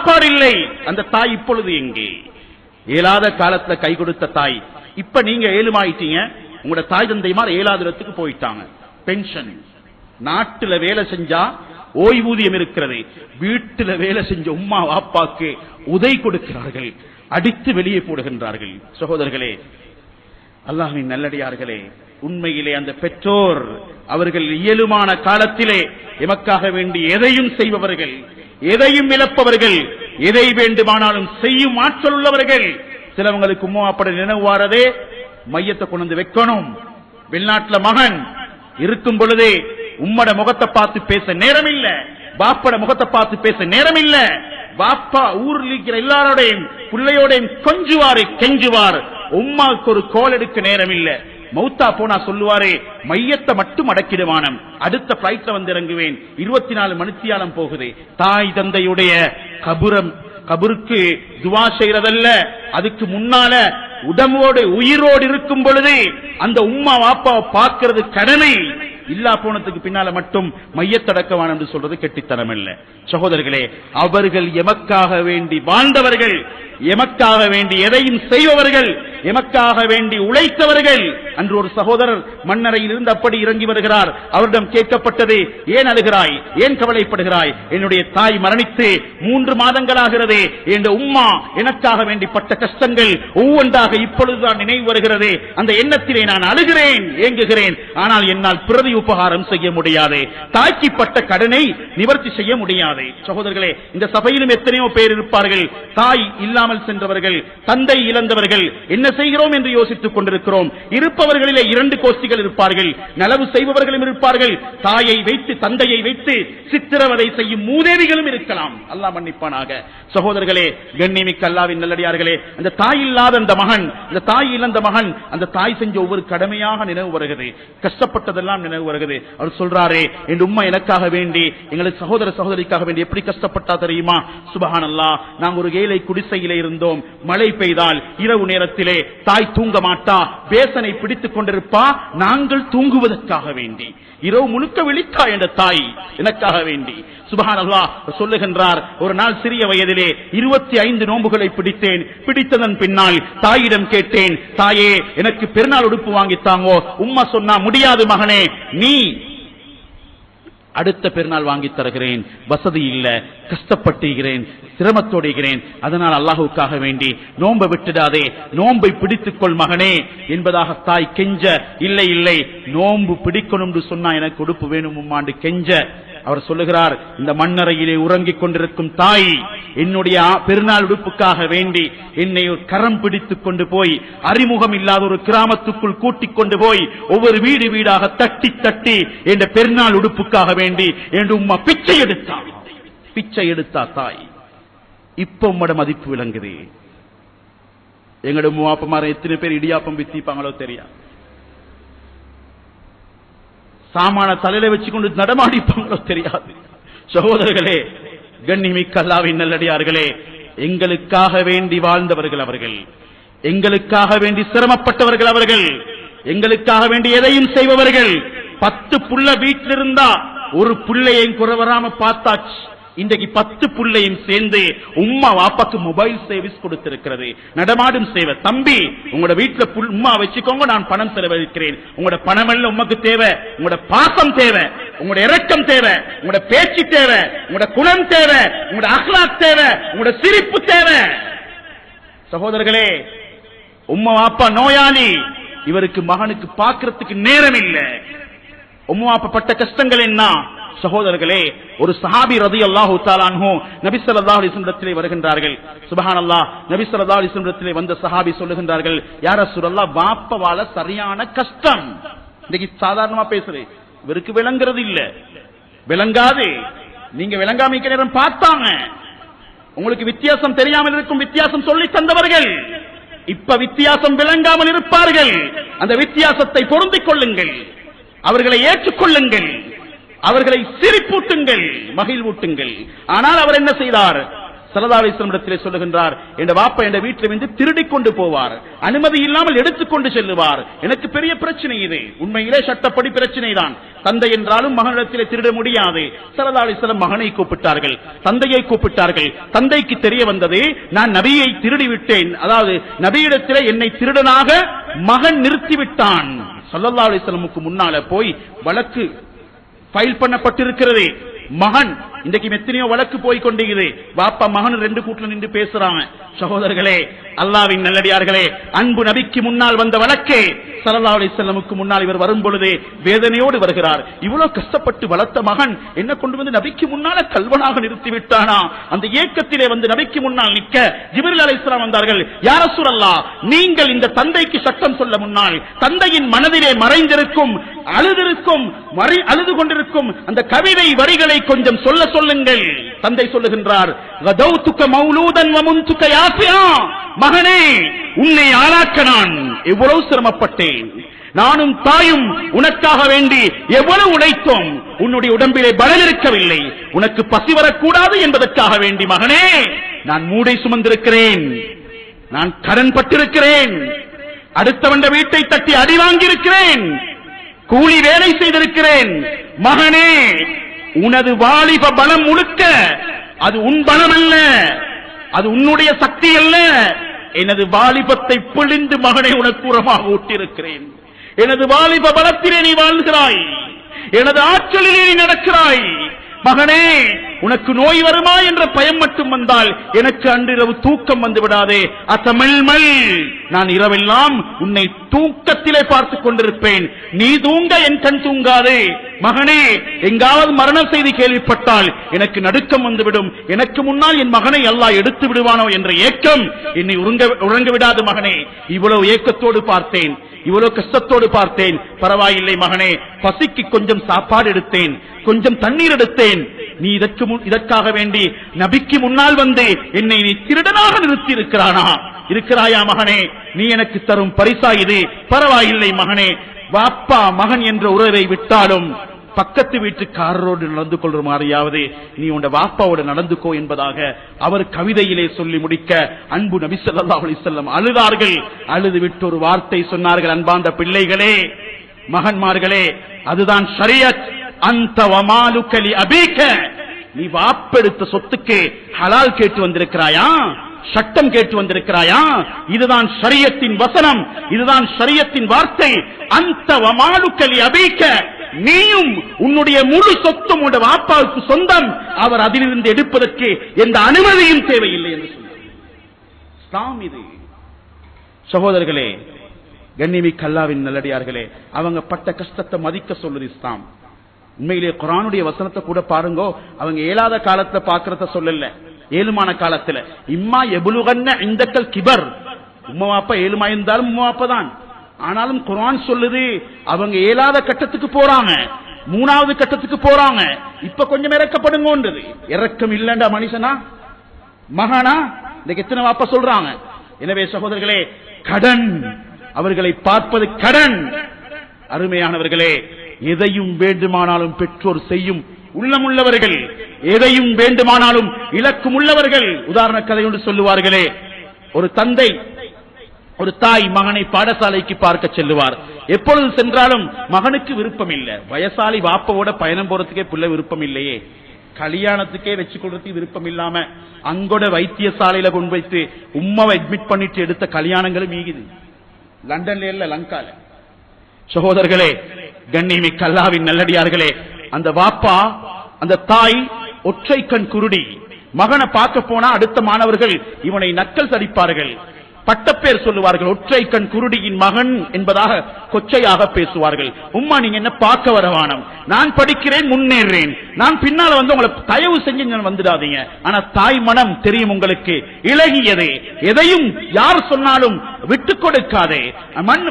சாப்பாடு இல்லை. அந்த தாய் இப்பொழுது எங்கே? இயலாத காலத்துல கை கொடுத்த தாய். இப்ப நீங்க ஏழுமாயிட்டீங்க, உங்களோட தாய் தந்தைமார் ஏழாவது இடத்துக்கு போயிட்டாங்க. பென்ஷன், நாட்டுல வேலை செஞ்சா ஓய்வூதியம் இருக்கிறது, வீட்டுல வேலை செஞ்ச உம்மா வாப்பாக்கு உதை கொடுக்கிறார்கள், அடித்து வெளியே போடுகின்றார்கள். சகோதரர்களே, அல்லாஹ்வின் நல்லடியார்களே, உண்மையிலே அந்த பெற்றோர் அவர்கள் இயலுமான காலத்திலே எமக்காக வேண்டி எதையும் செய்பவர்கள், எதையும் இழப்பவர்கள், எதை வேண்டுமானாலும் செய்யும் ஆற்றல் உள்ளவர்கள். சிலவங்களுக்கு உம்மா அப்படி நினைவாரதே மையத்தை கொண்டு வைக்கணும். வெளிநாட்டுல மகன் இருக்கும் பொழுதே உம்மட முகத்தை பார்த்து பேச நேரம் இல்ல, பாப்பட முகத்தை பார்த்து பேச நேரம் இல்ல. பாப்பா ஊரில் இருக்கிற எல்லாரோடையும் பிள்ளையோடையும் கொஞ்சுவாரு கெஞ்சுவார், உம்மாவுக்கு ஒரு கோல் எடுக்க நேரம் இல்ல. மௌத்தா போனா சொல்லுவாரே மையத்தை மட்டும் அடக்கிடுவானம், அடுத்த பிளைட்ல வந்து இறங்குவேன், 24 மணித்தியாலம் போகுது. தாய் தந்தையுடைய கபருக்கு துவா செய்யறதல்ல, அதுக்கு முன்னால உடம்போடு உயிரோடு இருக்கும் பொழுது அந்த உம்மா வாப்பாவை பார்க்கிறது கடமை. இல்லா போனதுக்கு பின்னால மட்டும் மையத்தடக்கவான் என்று சொல்றது கெட்டித்தனம் இல்ல. சகோதரர்களே, அவர்கள் எமக்காக வேண்டி வாழ்ந்தவர்கள், எமக்காக வேண்டி எதையும் செய்பவர்கள், எமக்காக வேண்டி உழைத்தவர்கள். அன்று ஒரு சகோதரர் மண்ணறையில் இருந்து அப்படி இறங்கி வருகிறார். அவரிடம் கேட்கப்பட்டது, ஏன் அழுகிறாய், ஏன் கவலைப்படுகிறாய்? என்னுடைய தாய் மரணித்து 3 மாதங்களாகிறது, என் உம்மா எனக்காக வேண்டி பட்ட கஷ்டங்கள் ஒவ்வொன்றாக இப்பொழுதுதான் நினைவு வருகிறது. அந்த எண்ணத்திலே நான் அழுகிறேன், ஏங்குகிறேன். ஆனால் என்னால் பிரதி உபகாரம் செய்ய முடியாது, தாய்க்கு பட்ட கடனை நிவர்த்தி செய்ய முடியாது. சகோதரர்களே, இந்த சபையிலும் எத்தனையோ பேர் இருப்பார்கள், தாய் இல்லாமல் சென்றவர்கள், தந்தை இழந்தவர்கள். என்ன செய்கிறோம் என்று யோசித்துக் கொண்டிருக்கிறோம். இருப்பவர்களிலே 2 கோஷ்டிகள் இருப்பார்கள், நலவு செய்பவர்களும் இருப்பார்கள், தாயை வைத்து தந்தையை வைத்து சித்திரவதை செய்யும் மூதேவிகளும் இருக்கலாம். அல்லாஹ் மன்னிப்பானாக. சகோதரர்களே, கண்ணியமிக்க அல்லாஹ்வின் நல்லடியார்களே, அந்த தாய் இல்லாத அந்த மகன், அந்த தாய் இழந்த மகன், அந்த தாய் செஞ்ச ஒவ்வொரு கடமையாக நினைவு வருகிறது, கஷ்டப்பட்டதெல்லாம் நினைவு வருகிறது. அவர் சொல்றாரே, என் உம்மா எனக்காக வேண்டி, எங்களுக்கு சகோதர சகோதரிக்காக வேண்டி எப்படி கஷ்டப்பட்டா தெரியுமா? சுப்ஹானல்லாஹ். நாங்கள் ஒரு ஏழை குடிசையிலே இருந்தோம். மழை பெய்தால் இரவு நேரத்திலே தாய் தூங்க மாட்டா, பேசனை பிடித்துக் கொண்டிருப்பா. நாங்கள் தூங்குவதற்காக வேண்டி இரவு முழுக்க விழித்தா என்ற தாய் எனக்காக வேண்டி. சுப்ஹானல்லாஹ். சொல்லுகின்றார், ஒரு நாள் சிறிய வயதிலே 25 நோன்புகளை பிடித்தேன். பிடித்ததன் பின்னால் தாயிடம் கேட்டேன், தாயே எனக்கு பெருநாள் உடுப்பு வாங்கித்தாங்கோ. உம்மா சொன்னா, முடியாது மகனே, நீ அடுத்த பெருநாள் வாங்கி தருகிறேன், வசதி இல்ல, கஷ்டப்பட்டுகிறேன், சிரமத்தோடுகிறேன், அதனால் அல்லாஹுக்காக வேண்டி நோன்பை விட்டுடாதே, நோன்பை பிடித்துக் கொள் மகனே என்பதாக தாய் கெஞ்ச, இல்லை இல்லை நோன்பு பிடிக்கணும் என்று சொன்னா எனக்கு உடுப்பு வேணும் உம்மாண்டு கெஞ்ச. அவர் சொல்லுகிறார், இந்த மண்ணறையிலே உறங்கிக் கொண்டிருக்கும் தாய் என்னுடைய பெருநாள் உடுப்புக்காக வேண்டி என்னை ஒரு கரம் பிடித்துக் கொண்டு போய் அறிமுகம் இல்லாத ஒரு கிராமத்துக்குள் கூட்டிக் கொண்டு போய் ஒவ்வொரு வீடு வீடாக தட்டி தட்டி என்ற பெருநாள் உடுப்புக்காக வேண்டி என்று உம்மா பிச்சை எடுத்தா தாய். இப்ப உம்மோட மதிப்பு விளங்குது. எங்களோட மூவாப்பமார எத்தனை பேர் இடியாப்பம் வித்திப்பாங்களோ தெரியாது, சாமான தலையில வச்சுக்கொண்டு நடமாடிப்பாங்களோ தெரியாது. சகோதரர்களே, கண்ணியமிக்க அல்லாஹ்வின் நல்லடியார்களே, எங்களுக்காக வேண்டி வாழ்ந்தவர்கள் அவர்கள், எங்களுக்காக வேண்டி சிரமப்பட்டவர்கள் அவர்கள், எங்களுக்காக வேண்டி எதையும் செய்பவர்கள். 10 புள்ள வீட்டில் இருந்தா ஒரு புள்ளையும் குறை வராம பார்த்தாச்சு. இன்றைக்கு 10 புள்ளையும் சேர்ந்து உம்மா வாப்பாக்கு மொபைல் சர்வீஸ் கொடுத்திருக்கிறது, நடமாடும் சேவை. தம்பி, உங்களோட வீட்டுல உம்மா வச்சுக்கோங்க, நான் பணம் செலவழிக்கிறேன். உங்களோட பணம் எல்லாம் உமக்கு தேவை, உங்களோட பாசம் தேவை, உங்களோட இரக்கம் தேவை, உங்களோட பேச்சு தேவை, உங்களோட குணம் தேவை, உங்களோட அக்லாக் தேவை, உங்களோட சிரிப்பு தேவை. சகோதரர்களே, உம்மா வாப்பா நோயாளி, இவருக்கு மகனுக்கு பார்க்கறதுக்கு நேரம் இல்லை. உம்மா வாப்பா பட்ட கஷ்டங்கள் என்ன? சகோதரர்களே, ஒரு சஹாபி ரலியல்லாஹு தஆலா அன்ஹு நபி ஸல்லல்லாஹு அலைஹி வஸல்லம் வருகின்றார்கள். சுப்ஹானல்லாஹ். நபி ஸல்லல்லாஹு அலைஹி வஸல்லம் வந்த சஹாபி சொல்லுகின்றார்கள், யா ரசூலல்லாஹ், வாப்பவால சரியான கஷ்டம். இன்னைக்கு சாதாரணமா பேசுறேன், இவருக்கு விளங்குறது இல்ல, விளங்காது. நீங்க விளங்காமிக்க நேரம் பார்த்தாங்க, உங்களுக்கு வித்தியாசம் தெரியாமல் இருக்கும், வித்தியாசம் சொல்லி தந்தவர்கள். இப்ப வித்தியாசம் விளங்காமல் இருப்பார்கள். அந்த வித்தியாசத்தை பொருந்திக் கொள்ளுங்கள், அவர்களை ஏற்றுக்கொள்ளுங்கள், அவர்களை சிரிப்பூட்டுங்கள், மகிழ்வூட்டுங்கள். ஆனால் அவர் என்ன செய்தார்? ஸல்லல்லாஹு அலைஹி வஸல்லம் இடத்திலே சொல்லுகின்றார், என் வாப்பா என் வீட்டில் வந்து திருடி கொண்டு போவார், அனுமதி இல்லாமல் எடுத்துக்கொண்டு செல்லுவார். எனக்கு பெரிய பிரச்சனை இது. உண்மையிலே சட்டப்படி பிரச்சனை தான். தந்தை என்றாலும் மகனிடத்திலே திருட முடியாது. ஸல்லல்லாஹு அலைஹி வஸல்லம் மகனை கூப்பிட்டார்கள், தந்தையை கூப்பிட்டார்கள். தந்தைக்கு தெரிய வந்தது, நான் நபியை திருடி விட்டேன், அதாவது நபியிடத்திலே என்னை திருடனாக மகன் நிறுத்திவிட்டான். ஸல்லல்லாஹு அலைஹி வஸல்லமுக்கு முன்னால போய் வழக்கு ஃபைல் பண்ணப்பட்டிருக்கிறது. மகன் இன்றைக்கு எத்தனையோ வழக்கு போய் கொண்டிருக்கிறது. வாப்பா மகன் ரெண்டு கூட்டில் நின்று பேசுறாங்க. சகோதரர்களே, அல்லாஹ்வின் நல்லடியார்களே, அன்பு நபிக்கு முன்னால் வந்த வழக்கே ஸல்லல்லாஹு அலைஹி வஸல்லமுக்கு முன்னால் இவர் வரும் பொழுது வேதனையோடு வருகிறார். இவ்வளவு கஷ்டப்பட்டு வளர்த்த மகன் என்ன கொண்டு வந்து நபிக்கு முன்னால கல்வனாக நிறுத்தி விட்டானா? அந்த ஏக்கத்திலே வந்து நபிக்கு முன்னால் நிற்க ஜிப்ரீல் அலைஹிஸ்ஸலாம் வந்தார்கள். யா ரசூலல்லாஹ், நீங்கள் இந்த தந்தைக்கு சட்டம் சொல்ல முன்னால் தந்தையின் மனதிலே மறைந்திருக்கும், அழுது கொண்டிருக்கும் அந்த கவிதை வரிகளை கொஞ்சம் சொல்லுங்கள். தந்தை சொல்லுகின்றார், கதௌதுக மௌலூதன் வ முன்துக யாஃபியா, மகனே உன்னை ஆளாக்க நான் எவ்வளவு சிரமப்பட்டேன், நானும் தாயும் உனக்காக வேண்டி எவ்வளவு உழைத்தோம், உன்னுடைய உடம்பிலே பலம் இருக்கவில்லை, உனக்கு பசி வரக்கூடாது என்பதற்காக வேண்டி மகனே நான் மூடை சுமந்திருக்கிறேன், நான் கடன் பட்டிருக்கிறேன், அடுத்தவண்ட வீட்டை தட்டி அடி வாங்கியிருக்கிறேன், கூலி வேலை செய்திருக்கிறேன். மகனே, உனது வாலிப பலம் முழுக்க அது உன் பலம் அல்ல, அது உன்னுடைய சக்தி அல்ல. எனது வாலிபத்தை பிழிந்து மகனை உனக்கு உரமாக ஊட்டியிருக்கிறேன். எனது வாலிப பலத்திலே நீ வாழ்கிறாய், எனது ஆற்றலிலே நீ நடக்கிறாய். மகனே, உனக்கு நோய் வருமா என்ற பயம் மட்டும் வந்தால் எனக்கு அன்றிரவு தூக்கம் வந்து விடாதே. அசமில்மல், நான் இரவெல்லாம் உன்னை தூக்கத்திலே பார்த்துக் கொண்டிருப்பேன். நீ தூங்க என் கண் தூங்காது. மகனே, எங்காவது மரண செய்தி கேள்விப்பட்டால் எனக்கு நடுக்கம் வந்துவிடும். எனக்கு முன்னால் என் மகனை அல்லாஹ் எடுத்து விடுவானோ என்ற ஏக்கம் என்னை உறங்க விடாது. மகனே, இவ்வளவு ஏக்கத்தோடு பார்த்தேன், இவ்வளவு கஷ்டத்தோடு பார்த்தேன். பரவாயில்லை மகனே, பசிக்கு கொஞ்சம் சாப்பாடு எடுத்தேன், கொஞ்சம் தண்ணீர் எடுத்தேன். நீ இதற்காக வேண்டி நபிக்கு முன்னால் வந்து என்னை நீ திருடனாக நிறுத்தி இருக்கிறாயா மகனே? நீ எனக்கு தரும் பரிசா இது? பரவாயில்லை மகனே, வாப்பா மகன் என்ற உறவை விட்டாலும் பக்கத்து வீட்டுக்காரரோடு நடந்து கொள்ற மாதிரியாவது நீ உன் வாப்பாவோடு நடந்துக்கோ என்பதாக அவர் கவிதையிலே சொல்லி முடிக்க அன்பு நபி ஸல்லல்லாஹு அலைஹி வஸல்லம் அழுதார்கள். அழுது விட்டு ஒரு வார்த்தை சொன்னார்கள், அன்பார்ந்த பிள்ளைகளே, மகன்மார்களே, அதுதான் ஷரியத். அந்த வமாலுக லி அபீக, நீ வாப்பெடுத்த சொத்துக்கு ஹலால் கேட்டு வந்திருக்கிறாயா, சட்டம் கேட்டு வந்திருக்கிறாயா? இதுதான் ஷரியத்தின் வசனம், இதுதான் ஷரியத்தின் வார்த்தை. அந்த வமாலுக லி அபீக, நீயும் உன்னுடைய முழு சொத்தும் உன்னுடைய வாப்பாவுக்கு சொந்தம், அவர் அதிலிருந்து எடுப்பதற்கு எந்த அனுமதியும் தேவையில்லை என்று சொன்னார். இஸ்லாம் இது. சகோதரர்களே, கண்ணியமிக்க அல்லாஹ்வின் நல்லடியார்களே, அவங்க பட்ட கஷ்டத்தை மதிக்க சொல்லுது இஸ்லாம். உண்மையிலே குர்ஆனுடைய வசனத்தை கூட பாருங்க, அவங்க ஏழாத காலத்துல பாக்குறத சொல்லல, ஏழுமான காலத்துல. இம்மா எபுலுகன்ன இந்தக்கல் கிபர், உம்மா வாப்பா ஏழுமா இருந்தாலும் உம்மா வாப்பா தான். ஆனாலும் குர்ஆன் சொல்லுது அவங்க ஏழாத கட்டத்துக்கு போறாங்க, மூணாவது கட்டத்துக்கு போறாங்க. இப்ப கொஞ்சம் இறக்கப்படுங்கன்றது. இறக்கம் இல்லண்டா மனுஷனா மகானா? இந்த எத்தனை வாப்பா சொல்றாங்க. எனவே சகோதரர்களே, கடன், அவர்களை பார்ப்பது கடன். அருமையானவர்களே, எதையும் வேண்டுமானாலும் பெற்றோர் செய்யும் உள்ளமுள்ளவர்கள், எதையும் வேண்டுமானாலும் இலக்கும் உள்ளவர்கள். உதாரண கதை ஒன்று சொல்லுவார்களே, ஒரு தந்தை ஒரு தாய் மகனை பாடசாலைக்கு பார்க்க செல்லுவார். எப்பொழுது சென்றாலும் மகனுக்கு விருப்பம் இல்லை. வயசாலி வாப்பவோட பயணம் போறதுக்கே பிள்ளை விருப்பம் இல்லையே, கல்யாணத்துக்கே வச்சு கொள்றதுக்கு விருப்பம் இல்லாம அங்கோட வைத்தியசாலையில கொண்டு வைத்து உம்மாவை அட்மிட் பண்ணிட்டு எடுத்த கல்யாணங்களும் ஈகுது. லண்டன்ல இல்ல, லங்கால. சகோதரர்களே, கண்ணியமிக்க அல்லாஹ்வின் நல்லடியார்களே, அந்த வாப்பா அந்த தாய் ஒற்றை கண் குருடி. மகனை பார்க்க போனா அடுத்த மாணவர்கள் இவனை நக்கல் தடிப்பார்கள், பட்டப்பேர் சொல்லுவார்கள். ஒற்றை கண் குருடியின் மகன் என்பதாக கொச்சையாக பேசுவார்கள். உம்மா, நீங்க என்ன பார்க்க வரவானம், நான் படிக்கிறேன், முன்னேறேன், நான் பின்னால வந்து உங்களை தயவு செஞ்சு வந்துடாதீங்க. ஆனா தாய் மனம் தெரியும் உங்களுக்கு, இலகியதே. எதையும் யார் சொன்னாலும் விட்டு கொடுக்காதே.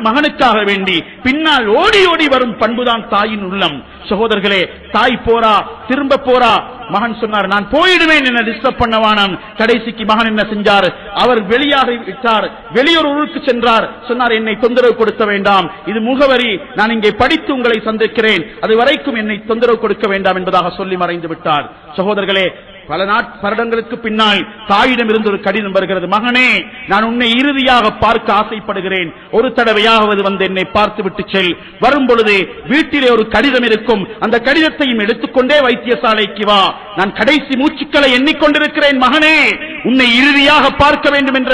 மகனுக்காக வேண்டி பின்னால் ஓடி ஓடி வரும் பண்புதான் தாயின் உள்ளம். சகோதரர்களே, தாய் போரா, திரும்ப போரா. மகன் சொன்னார், நான் போயிடுவேன், என்ன டிஸ்டர்ப் பண்ணவானான். கடைசிக்கு மகன் என்ன செஞ்சார்? அவர் வெளியாக விட்டார், வெளியூர் ஊருக்கு சென்றார். சொன்னார், என்னை தொந்தரவு கொடுக்க வேண்டாம், இது முகவரி, நான் இங்கே படித்து உங்களை சந்திக்கிறேன், அது வரைக்கும் என்னை தொந்தரவு கொடுக்க வேண்டாம் என்பதாக சொல்லி மறைந்து விட்டார். சகோதரர்களே, பல வருடங்களுக்கு பின்னால் தாயிடம் இருந்து ஒரு கடிதம் வருகிறது. மகனே, நான் உன்னை இறுதியாக பார்க்க ஆசைப்படுகிறேன், ஒரு தடவையாவது வந்து என்னை பார்த்து விட்டு செல். வரும் பொழுது வீட்டிலே ஒரு கடிதம் இருக்கும், அந்த கடிதத்தையும் எடுத்துக்கொண்டே வைத்தியசாலைக்கு வா. நான் கடைசி மூச்சுக்களை எண்ணிக்கொண்டிருக்கிறேன் மகனே, உன்னை இறுதியாக பார்க்க வேண்டும் என்ற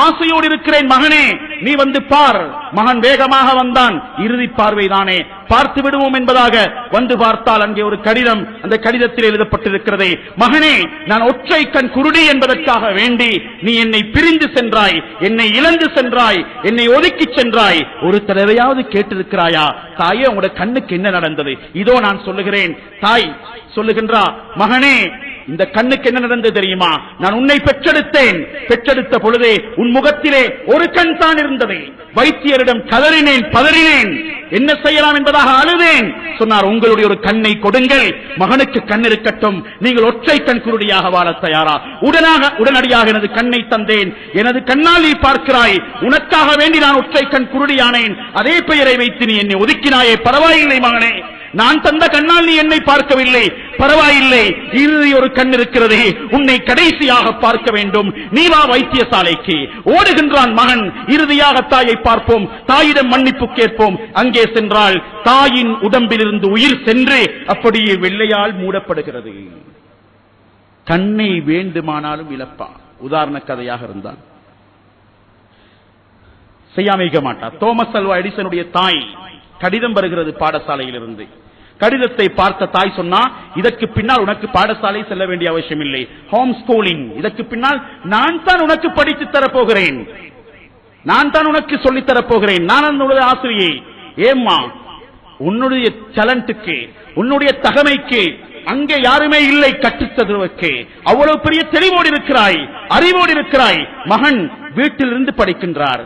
ஆசையோடு இருக்கிறேன் மகனே, நீ வந்து பார். மகன் வேகமாக வந்தான். இறுதி பார்வைதானே, பார்த்து விடுவோம் என்பதாக வந்து பார்த்தால் அங்கே ஒரு கடிதம். அந்த கடிதத்தில் எழுதப்பட்டிருக்கிறது, மகனே, நான் ஒற்றை கண் குருடி என்பதற்காக வேண்டி நீ என்னை பிரிந்து சென்றாய், என்னை இழந்து சென்றாய், என்னை ஒதுக்கி சென்றாய். ஒரு தடவையாவது கேட்டிருக்கிறாயா, தாயே உங்களுடைய கண்ணுக்கு என்ன நடந்தது? இதோ நான் சொல்லுகிறேன். தாய் சொல்லுகின்றா, மகனே, இந்த கண்ணுக்கு என்ன நடந்தது தெரியுமா? நான் உன்னை பெற்றெடுத்தேன். பெற்றெடுத்த பொழுதே உன் முகத்திலே ஒரு கண் தான் இருந்தது. வைத்தியரிடம் கதறினேன், பதறினேன், என்ன செய்யலாம் என்பதாக அழுதேன். சொன்னார், உங்களுடைய ஒரு கண்ணை கொடுங்கள், மகனுக்கு கண் இருக்கட்டும், நீங்கள் ஒற்றை கண் குருடியாக வாழ தயாரா? உடனடியாக எனது கண்ணை தந்தேன். எனது கண்ணால் நீ பார்க்கிறாய், உனக்காக வேண்டி நான் ஒற்றை கண் குருடியானேன். அதே பெயரை வைத்து நீ என்னை ஒதுக்கினாயே, பரவாயில்லை மகனே, நான் தந்த கண்ணால் நீ என்னை பார்க்கவில்லை, பரவாயில்லை, இறுதி ஒரு கண் இருக்கிறது, உன்னை கடைசியாக பார்க்க வேண்டும், நீ வா வைத்தியசாலைக்கு. ஓடுகின்றான் மகன். இறுதியாக தாயை பார்ப்போம், தாயிடம் மன்னிப்பு கேட்போம். அங்கே சென்றால் தாயின் உடம்பிலிருந்து உயிர் சென்று அப்படியே வெள்ளையால் மூடப்படுகிறது. கண்ணை வேண்டுமானாலும் இழப்பான். உதாரண கதையாக இருந்தால் செய்யாம இருக்க மாட்டார். தோமஸ் அல்வா எடிசனுடைய தாய் கடிதம் வருகிறது பாடசாலையிலிருந்து. கடிதத்தை பார்த்த தாய் சொன்னா, இதற்கு பின்னால் உனக்கு பாடசாலை செல்ல வேண்டிய அவசியம் இல்லை, ஹோம் ஸ்கூலிங். இதற்கு பின்னால் நான் தான் உனக்கு படித்து தரப்போகிறேன், நான் தான் உனக்கு சொல்லித் தரப்போகிறேன், நான் என்னுடைய ஆசிரியை. ஏம்மா, உன்னுடைய டேலண்ட்டுக்கு, உன்னுடைய தகமைக்கு அங்கே யாருமே இல்லை கற்றுத்தருவதற்கு. அவ்வளவு பெரிய தெளிவோடு இருக்கிறாய், அறிவோடு இருக்கிறாய். மகன் வீட்டிலிருந்து படிக்கின்றார்.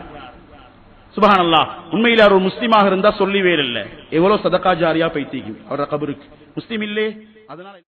சுப்ஹானல்லாஹ். உண்மையில் அவர் ஒரு முஸ்லிமாக இருந்தா சொல்லிவே இல்லை, எவ்வளவு சதகா ஜாரியா பைத்தீங்க அவர கபருக்கு. முஸ்லிம் இல்லே, அதனால